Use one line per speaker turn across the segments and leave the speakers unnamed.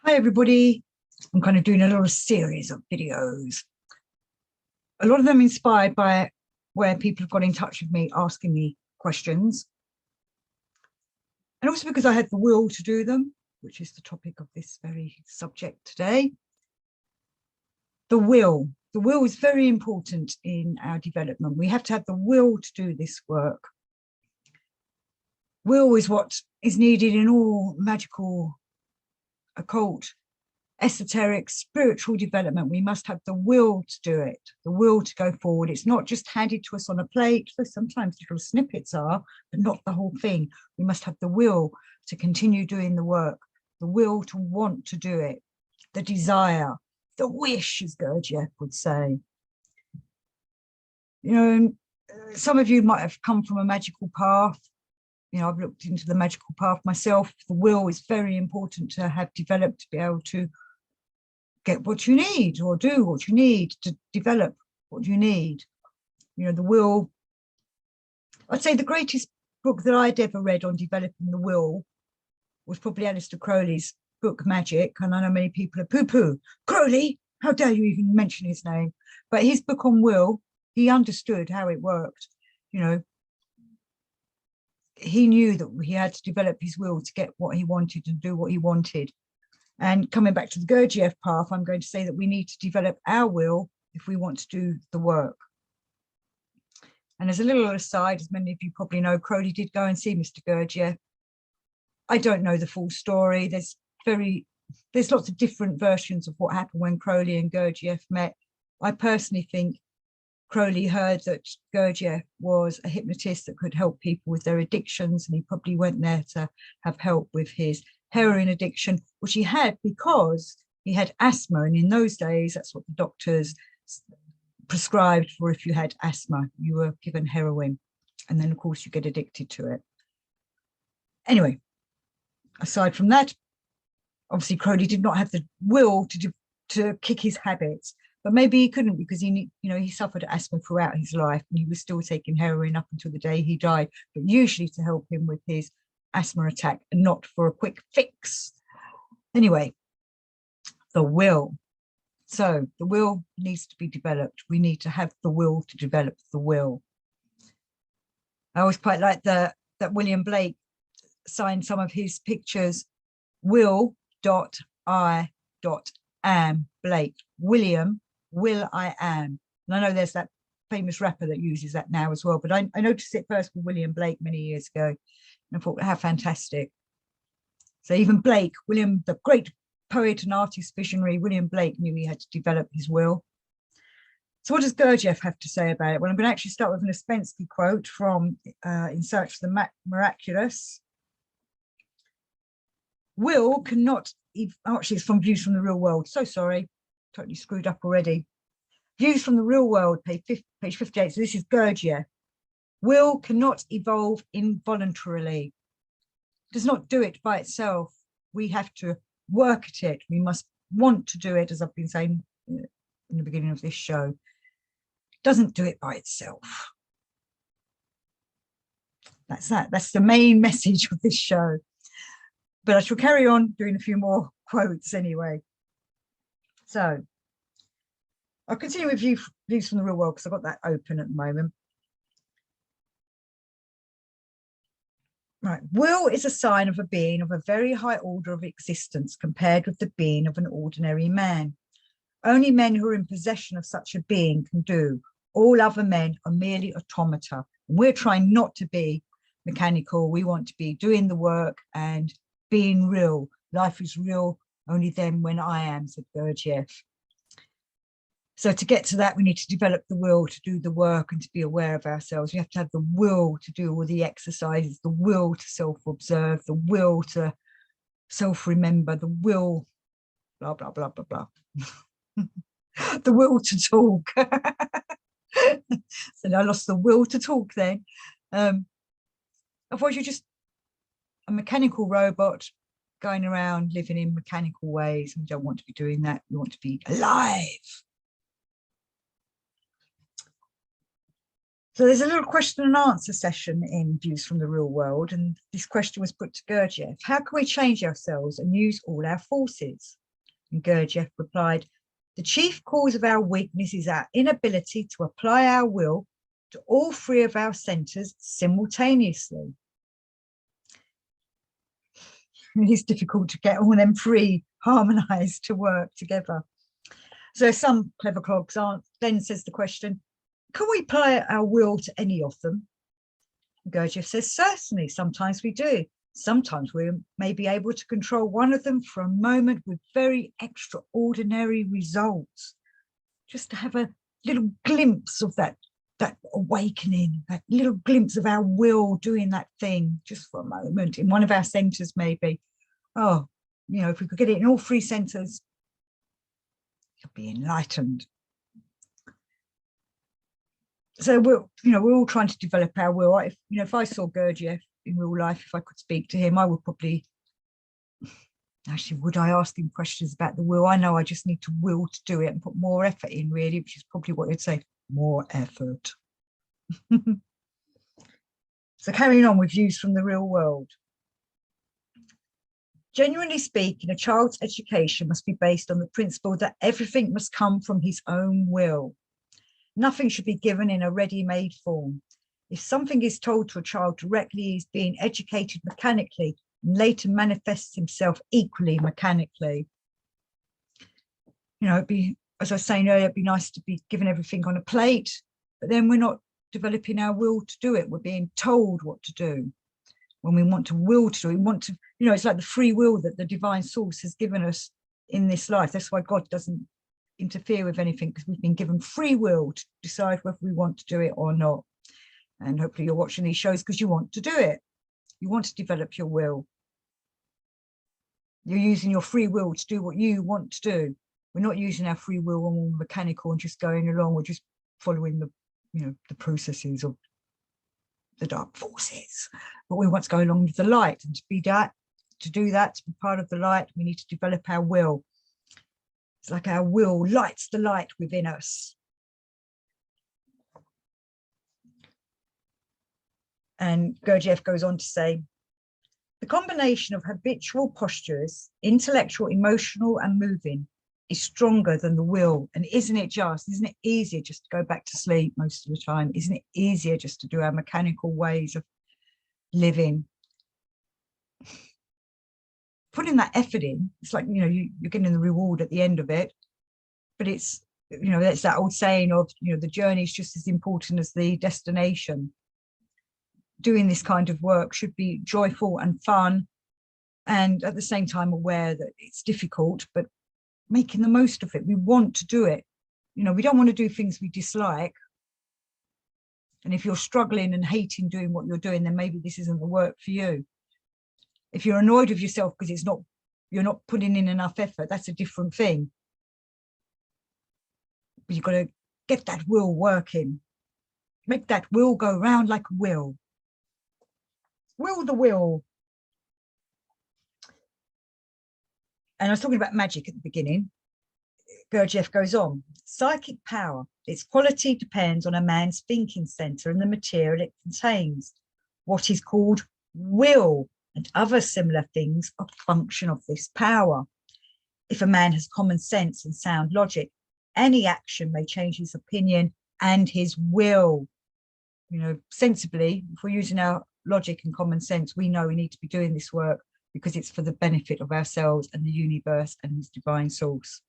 Hi everybody, I'm kind of doing a little series of videos. A lot of them inspired by where people have got in touch with me asking me questions. And also because I had the will to do them, which is the topic of this very subject today. The will is very important in our development. We have to have the will to do this work. Will is what is needed in all magical, occult, esoteric, spiritual development. We must have the will to do it, the will to go forward. It's not just handed to us on a plate. So sometimes little snippets are, but not the whole thing. We must have the will to continue doing the work, the will to want to do it, the desire, the wish, as Gurdjieff would say. You know, some of you might have come from a magical path. You know, I've looked into the magical path myself. The will is very important to have developed to be able to get what you need or do what you need to develop what you need. You know, the will, I'd say the greatest book that I'd ever read on developing the will was probably Aleister Crowley's book Magic. And I know many people are poo-poo. Crowley, how dare you even mention his name? But his book on will, he understood how it worked. You know, he knew that he had to develop his will to get what he wanted and do what he wanted. And coming back to the Gurdjieff path, I'm going to say that we need to develop our will if we want to do the work. And as a little aside, as many of you probably know, Crowley did go and see Mr. Gurdjieff. I don't know the full story. There's lots of different versions of what happened when Crowley and Gurdjieff met. I personally think Crowley heard that Gurdjieff was a hypnotist that could help people with their addictions, and he probably went there to have help with his heroin addiction, which he had because he had asthma. And in those days, that's what the doctors prescribed for. If you had asthma, you were given heroin. And then, of course, you get addicted to it. Anyway, aside from that, obviously, Crowley did not have the will to kick his habits. But maybe he couldn't because he suffered asthma throughout his life and he was still taking heroin up until the day he died, but usually to help him with his asthma attack and not for a quick fix. Anyway, the will. So the will needs to be developed. We need to have the will to develop the will. I always quite like that William Blake signed some of his pictures, will.I.am Blake. William, will I am. And I know there's that famous rapper that uses that now as well, but I noticed it first with William Blake many years ago, and I thought, how fantastic. So even Blake, William, the great poet and artist visionary, William Blake, knew he had to develop his will. So what does Gurdjieff have to say about it? Well, I'm going to actually start with an Ouspensky quote from In Search for the Miraculous. Will cannot, actually it's from Views from the Real World, so sorry, totally screwed up already. Views from the Real World, page 58, so this is Gurdjieff. Will cannot evolve involuntarily, does not do it by itself. We have to work at it. We must want to do it, as I've been saying in the beginning of this show. Doesn't do it by itself. That's the main message of this show. But I shall carry on doing a few more quotes anyway. So I'll continue with Views from the Real World because I've got that open at the moment. Right. Will is a sign of a being of a very high order of existence compared with the being of an ordinary man. Only men who are in possession of such a being can do. All other men are merely automata. And we're trying not to be mechanical. We want to be doing the work and being real. Life is real only then when I am, said Gurdjieff. So to get to that, we need to develop the will to do the work and to be aware of ourselves. We have to have the will to do all the exercises, the will to self-observe, the will to self-remember, the will, blah, blah, blah, blah, blah. The will to talk. So I lost the will to talk then. Otherwise you're just a mechanical robot going around living in mechanical ways. We don't want to be doing that. We want to be alive. So there's a little question and answer session in Views from the Real World, and this question was put to Gurdjieff: how can we change ourselves and use all our forces? And Gurdjieff replied, the chief cause of our weakness is our inability to apply our will to all three of our centres simultaneously. It's difficult to get all them three harmonised to work together. So some clever clogs aren't. Then says the question, can we apply our will to any of them? Gurdjieff says, certainly, sometimes we do. Sometimes we may be able to control one of them for a moment with very extraordinary results. Just to have a little glimpse of that awakening, that little glimpse of our will doing that thing just for a moment in one of our centres maybe. Oh, you know, if we could get it in all three centres, you'll be enlightened. So we're all trying to develop our will. If I saw Gurdjieff in real life, if I could speak to him, I would probably, actually, would I ask him questions about the will? I know I just need to will to do it and put more effort in, really, which is probably what you'd say, more effort. So carrying on with Views from the Real World. Genuinely speaking, a child's education must be based on the principle that everything must come from his own will. Nothing should be given in a ready-made form. If something is told to a child directly, he is being educated mechanically and later manifests himself equally mechanically. You know, it'd be, as I was saying earlier, it'd be nice to be given everything on a plate, but then we're not developing our will to do it. We're being told what to do. When we want to will to do, we want to, you know, it's like the free will that the divine source has given us in this life. That's why God doesn't interfere with anything, because we've been given free will to decide whether we want to do it or not. And hopefully you're watching these shows because you want to do it. You want to develop your will. You're using your free will to do what you want to do. We're not using our free will when we're mechanical and just going along. We're just following the, you know, the processes of the dark forces. But we want to go along with the light, and to be that, to do that, to be part of the light, we need to develop our will. It's like our will lights the light within us. And Gurdjieff goes on to say, the combination of habitual postures, intellectual, emotional, and moving, is stronger than the will. And isn't it easier just to go back to sleep most of the time? Isn't it easier just to do our mechanical ways of living? Putting that effort in, it's like, you know, you're getting the reward at the end of it. But it's, you know, that's that old saying of, you know, the journey is just as important as the destination. Doing this kind of work should be joyful and fun, and at the same time aware that it's difficult, but making the most of it. We want to do it. You know, we don't want to do things we dislike. And if you're struggling and hating doing what you're doing, then maybe this isn't the work for you. If you're annoyed with yourself because you're not putting in enough effort, that's a different thing. But you've got to get that will working. Make that will go round like a wheel. Will the will. And I was talking about magic at the beginning. Gurdjieff goes on, psychic power, its quality depends on a man's thinking centre and the material it contains. What is called will and other similar things are a function of this power. If a man has common sense and sound logic, any action may change his opinion and his will. You know, sensibly, if we're using our logic and common sense, we know we need to be doing this work because it's for the benefit of ourselves and the universe and his divine source.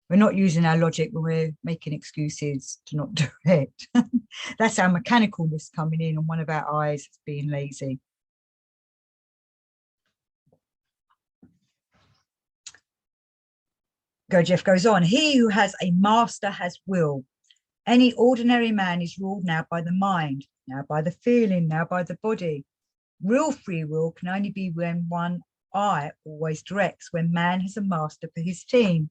We're not using our logic when we're making excuses to not do it. That's our mechanicalness coming in, and one of our eyes is being lazy. Gurdjieff goes on, he who has a master has will. Any ordinary man is ruled now by the mind, now by the feeling, now by the body. Real free will can only be when one eye always directs, when man has a master for his team.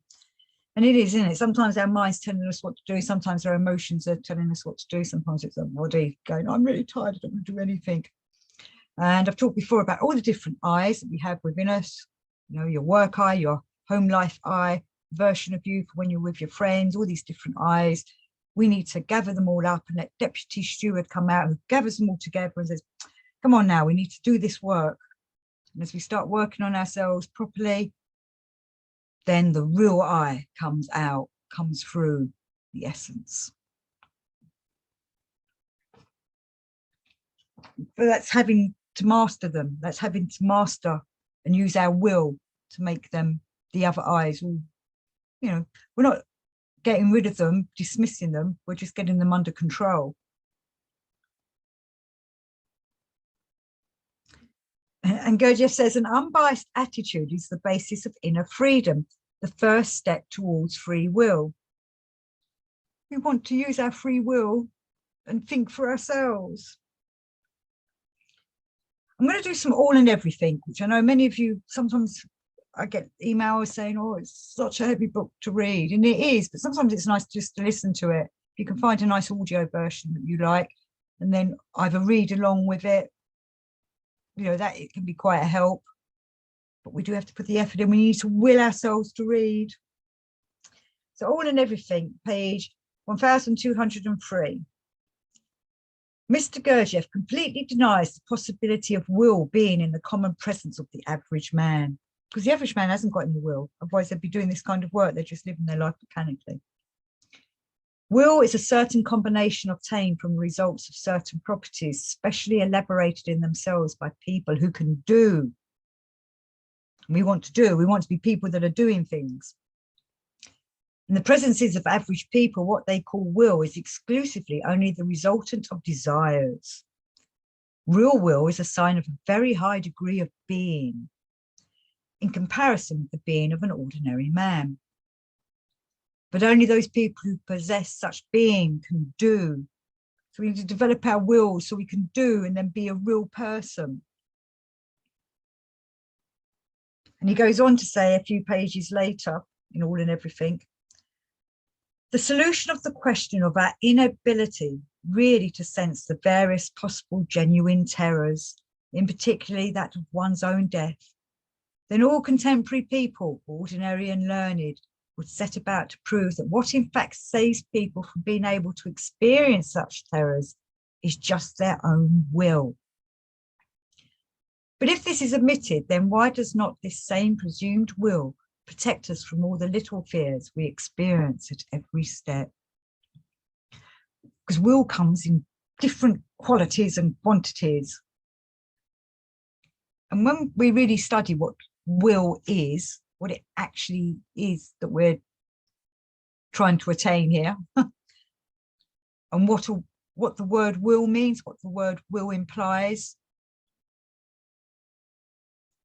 And it is, isn't it? Sometimes our mind's telling us what to do. Sometimes our emotions are telling us what to do. Sometimes it's our body going, I'm really tired, I don't want to do anything. And I've talked before about all the different eyes that we have within us. You know, your work eye, your home life eye, version of you for when you're with your friends, all these different eyes. we need to gather them all up and let Deputy Steward come out, who gathers them all together and says, come on now, we need to do this work. And as we start working on ourselves properly, then the real I comes out, comes through the essence. But that's having to master them. That's having to master and use our will to make them the other eyes. All, you know, we're not getting rid of them, dismissing them. We're just getting them under control. And Gurdjieff says, an unbiased attitude is the basis of inner freedom, the first step towards free will. We want to use our free will and think for ourselves. I'm going to do some all and everything, which I know many of you, sometimes I get emails saying, oh, it's such a heavy book to read. And it is, but sometimes it's nice just to listen to it. You can find a nice audio version that you like, and then either read along with it. You know, that it can be quite a help, but we do have to put the effort in. We need to will ourselves to read. So all and everything, page 1203. Mr. Gurdjieff completely denies the possibility of will being in the common presence of the average man, because the average man hasn't got any will. Otherwise they'd be doing this kind of work. They're just living their life mechanically. Will is a certain combination obtained from the results of certain properties, specially elaborated in themselves by people who can do. We want to do. We want to be people that are doing things. In the presences of average people, what they call will is exclusively only the resultant of desires. Real will is a sign of a very high degree of being, in comparison with the being of an ordinary man. But only those people who possess such being can do. So we need to develop our will so we can do and then be a real person. And he goes on to say a few pages later, in All and Everything, the solution of the question of our inability really to sense the various possible genuine terrors, in particularly that of one's own death, then all contemporary people, ordinary and learned, would set about to prove that what in fact saves people from being able to experience such terrors is just their own will. But if this is admitted, then why does not this same presumed will protect us from all the little fears we experience at every step? Because will comes in different qualities and quantities. And when we really study what will is, what it actually is that we're trying to attain here, and what the word will means, what the word will implies,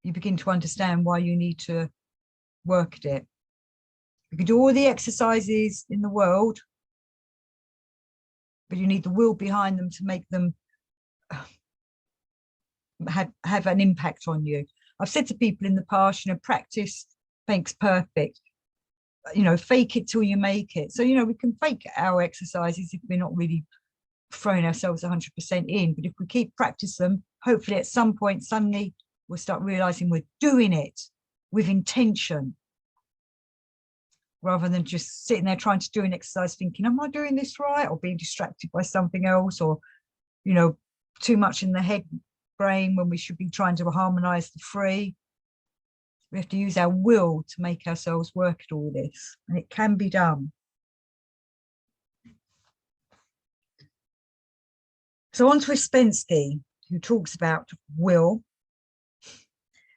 you begin to understand why you need to work at it. You can do all the exercises in the world, but you need the will behind them to make them have an impact on you. I've said to people in the past, you know, practice makes perfect. You know, fake it till you make it. So, you know, we can fake our exercises if we're not really throwing ourselves 100% in. But if we keep practicing them, hopefully at some point, suddenly we'll start realizing we're doing it with intention, rather than just sitting there trying to do an exercise thinking, am I doing this right? Or being distracted by something else, or, you know, too much in the head brain when we should be trying to harmonize the three. We have to use our will to make ourselves work at all this, and it can be done. So on to Ouspensky, who talks about will,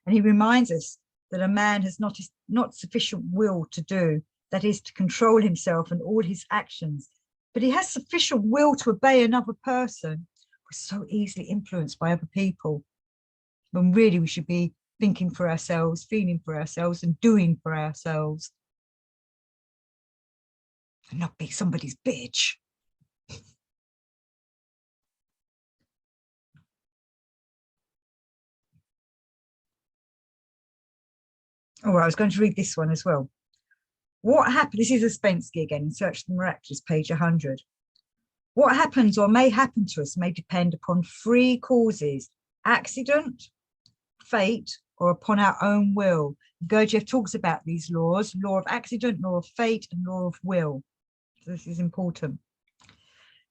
and he reminds us that a man has not sufficient will to do, that is, to control himself and all his actions, but he has sufficient will to obey another person. We're so easily influenced by other people, when really we should be thinking for ourselves, feeling for ourselves, and doing for ourselves, and not be somebody's bitch. All right, I was going to read this one as well. What happened? This is Ouspensky again, in Search of the Miraculous, page 100. What happens or may happen to us may depend upon three causes: accident, fate, or upon our own will. Gurdjieff talks about these laws: law of accident, law of fate, and law of will. So this is important.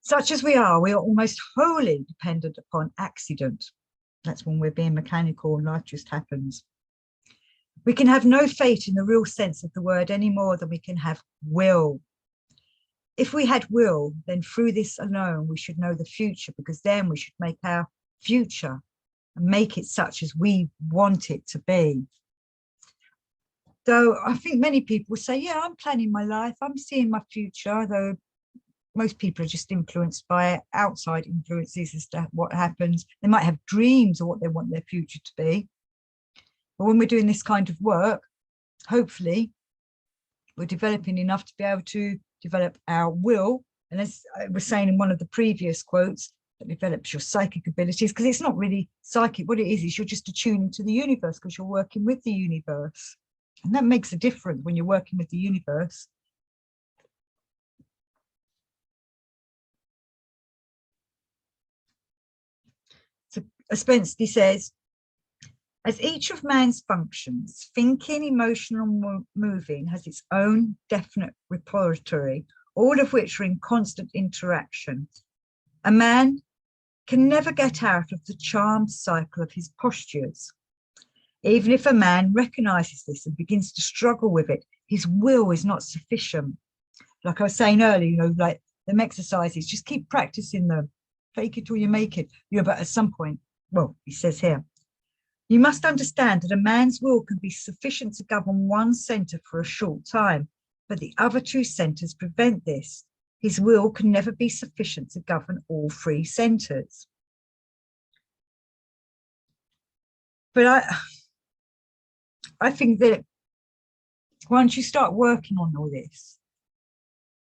Such as we are almost wholly dependent upon accident. That's when we're being mechanical and life just happens. We can have no fate in the real sense of the word any more than we can have will. If we had will, then through this alone, we should know the future, because then we should make our future and make it such as we want it to be. Though I think many people say, yeah, I'm planning my life, I'm seeing my future, though most people are just influenced by outside influences as to what happens. They might have dreams of what they want their future to be. But when we're doing this kind of work, hopefully we're developing enough to be able to develop our will. And as I was saying in one of the previous quotes, that develops your psychic abilities, because it's not really psychic. What it is you're just attuning to the universe, because you're working with the universe. And that makes a difference when you're working with the universe. So Ouspensky says, as each of man's functions, thinking, emotional, moving, has its own definite repertory, all of which are in constant interaction, a man can never get out of the charmed cycle of his postures. Even if a man recognizes this and begins to struggle with it, his will is not sufficient. Like I was saying earlier, like them exercises, just keep practicing them. Fake it till you make it. But at some point, well, he says here, you must understand that a man's will can be sufficient to govern one centre for a short time, but the other two centres prevent this. His will can never be sufficient to govern all three centres. But I think that once you start working on all this,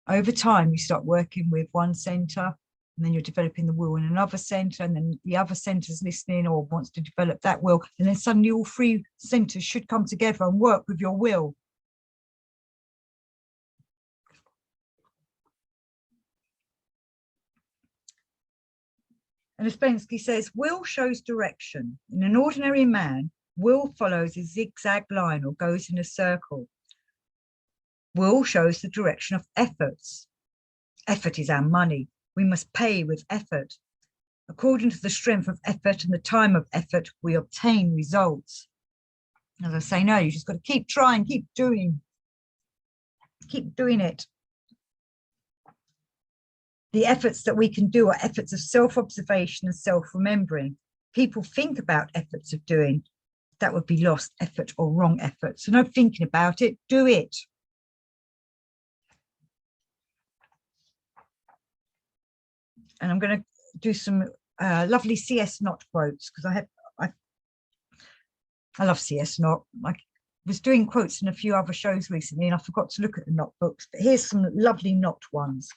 over time, you start working with one centre, and then you're developing the will in another centre, and then the other centre's listening or wants to develop that will, and then suddenly all three centres should come together and work with your will. And Ouspensky says, will shows direction. In an ordinary man, will follows a zigzag line or goes in a circle. Will shows the direction of efforts. Effort is our money. We must pay with effort. According to the strength of effort and the time of effort, we obtain results. As I say, no, you just got to keep trying, keep doing it. The efforts that we can do are efforts of self-observation and self-remembering. People think about efforts of doing. That would be lost effort or wrong effort. So no thinking about it, do it. And I'm going to do some lovely C.S. Knott quotes, because I love C.S. Knott. I was doing quotes in a few other shows recently, and I forgot to look at the Knott books. But here's some lovely Knott ones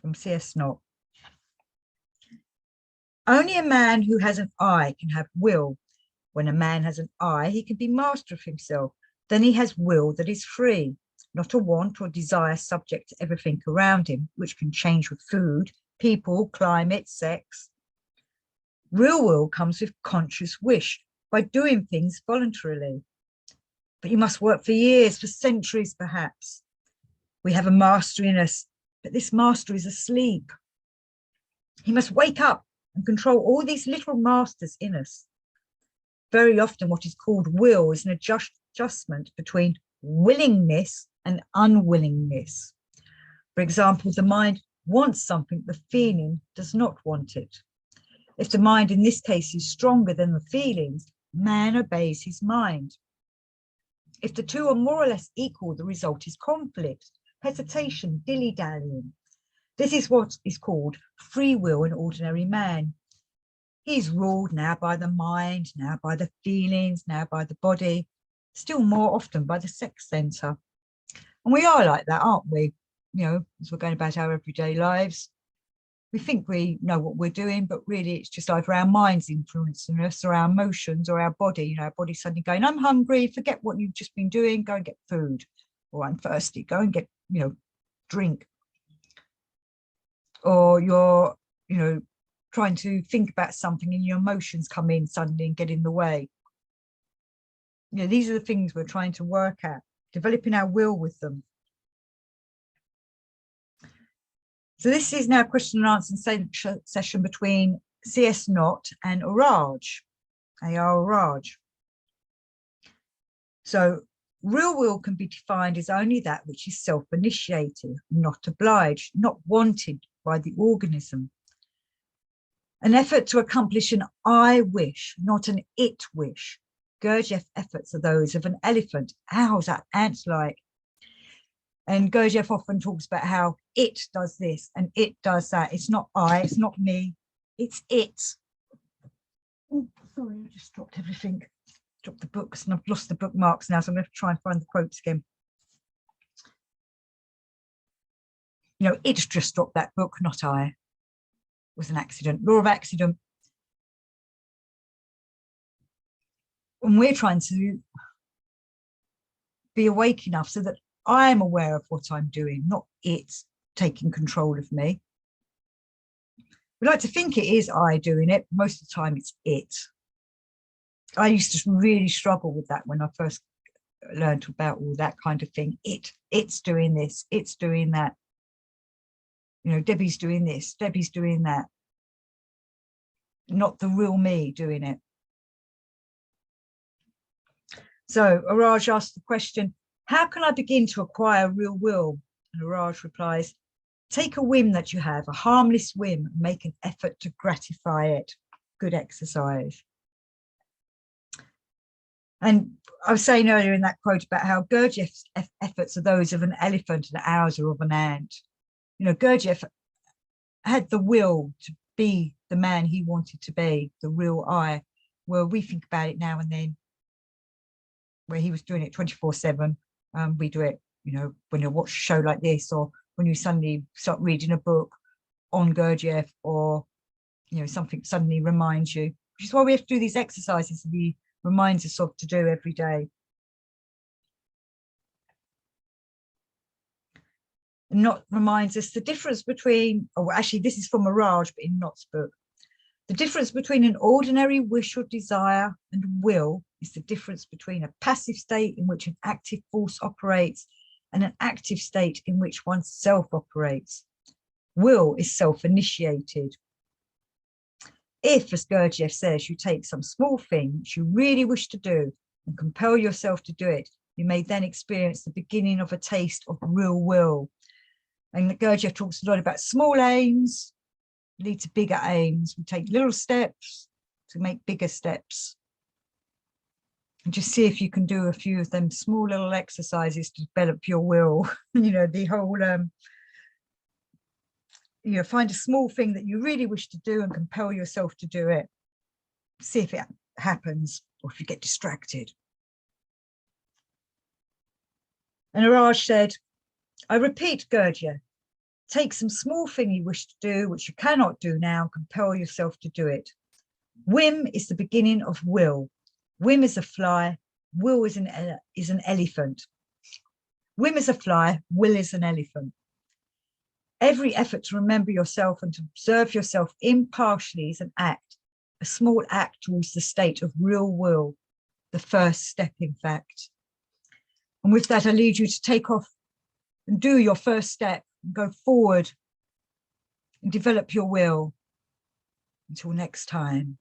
from C.S. Knott. Only a man who has an I can have will. When a man has an I, he can be master of himself. Then he has will that is free, not a want or desire subject to everything around him, which can change with food, people, climate, sex. Real will comes with conscious wish, by doing things voluntarily. But you must work for years, for centuries perhaps. We have a master in us, but this master is asleep. He must wake up and control all these little masters in us. Very often what is called will is an adjustment between willingness and unwillingness. For example, the mind wants something, the feeling does not want it. If the mind in this case is stronger than the feelings, man obeys his mind. If the two are more or less equal, the result is conflict, hesitation, dilly-dallying. This is what is called free will in ordinary man. He's ruled now by the mind, now by the feelings, now by the body, still more often by the sex centre. And we are like that, aren't we? As we're going about our everyday lives, we think we know what we're doing, but really it's just either our minds influencing us or our emotions or our body. Our body suddenly going, I'm hungry, forget what you've just been doing, go and get food. Or I'm thirsty, go and get, drink. Or you're, trying to think about something and your emotions come in suddenly and get in the way. These are the things we're trying to work at, developing our will with them. So this is now question and answer session between C.S. Knott and Orage, A.R. Orage. So real will can be defined as only that which is self-initiated, not obliged, not wanted by the organism. An effort to accomplish an I wish, not an it wish. Gurdjieff efforts are those of an elephant. Ours are ant-like. And Gurdjieff often talks about how it does this and it does that. It's not I, it's not me, it's it. Oh, sorry, I just dropped everything. Dropped the books and I've lost the bookmarks now, so I'm going to try and find the quotes again. You know, it's just dropped that book, not I. It was an accident, law of accident. And we're trying to be awake enough so that I'm aware of what I'm doing, not it's taking control of me. We like to think it is I doing it. Most of the time it's it. I used to really struggle with that when I first learned about all that kind of thing. It's doing this, it's doing that. You know, Debbie's doing this, Debbie's doing that. Not the real me doing it. So Orage asked the question, how can I begin to acquire real will? And Orage replies, take a whim that you have, a harmless whim, and make an effort to gratify it. Good exercise. And I was saying earlier in that quote about how Gurdjieff's efforts are those of an elephant and ours are of an ant. You know, Gurdjieff had the will to be the man he wanted to be, the real I, where we think about it now and then, where he was doing it 24/7. We do it, you know, when you watch a show like this, or when you suddenly start reading a book on Gurdjieff, or, you know, something suddenly reminds you, which is why we have to do these exercises that he reminds us of to do every day. Knott reminds us the difference between, oh, actually, this is from Orage, but in Knott's book. The difference between an ordinary wish or desire and will is the difference between a passive state in which an active force operates and an active state in which oneself operates. Will is self-initiated. If, as Gurdjieff says, you take some small thing which you really wish to do and compel yourself to do it, you may then experience the beginning of a taste of real will. And Gurdjieff talks a lot about small aims lead to bigger aims. We take little steps to make bigger steps. And just see if you can do a few of them small little exercises to develop your will. You know, the whole, you know, find a small thing that you really wish to do and compel yourself to do it. See if it happens or if you get distracted. And Orage said, I repeat, Gurdjieff, take some small thing you wish to do, which you cannot do now, compel yourself to do it. Whim is the beginning of will. Whim is a fly, will is an elephant. Whim is a fly, will is an elephant. Every effort to remember yourself and to observe yourself impartially is an act, a small act towards the state of real will, the first step, in fact. And with that, I lead you to take off and do your first step, and go forward and develop your will. Until next time.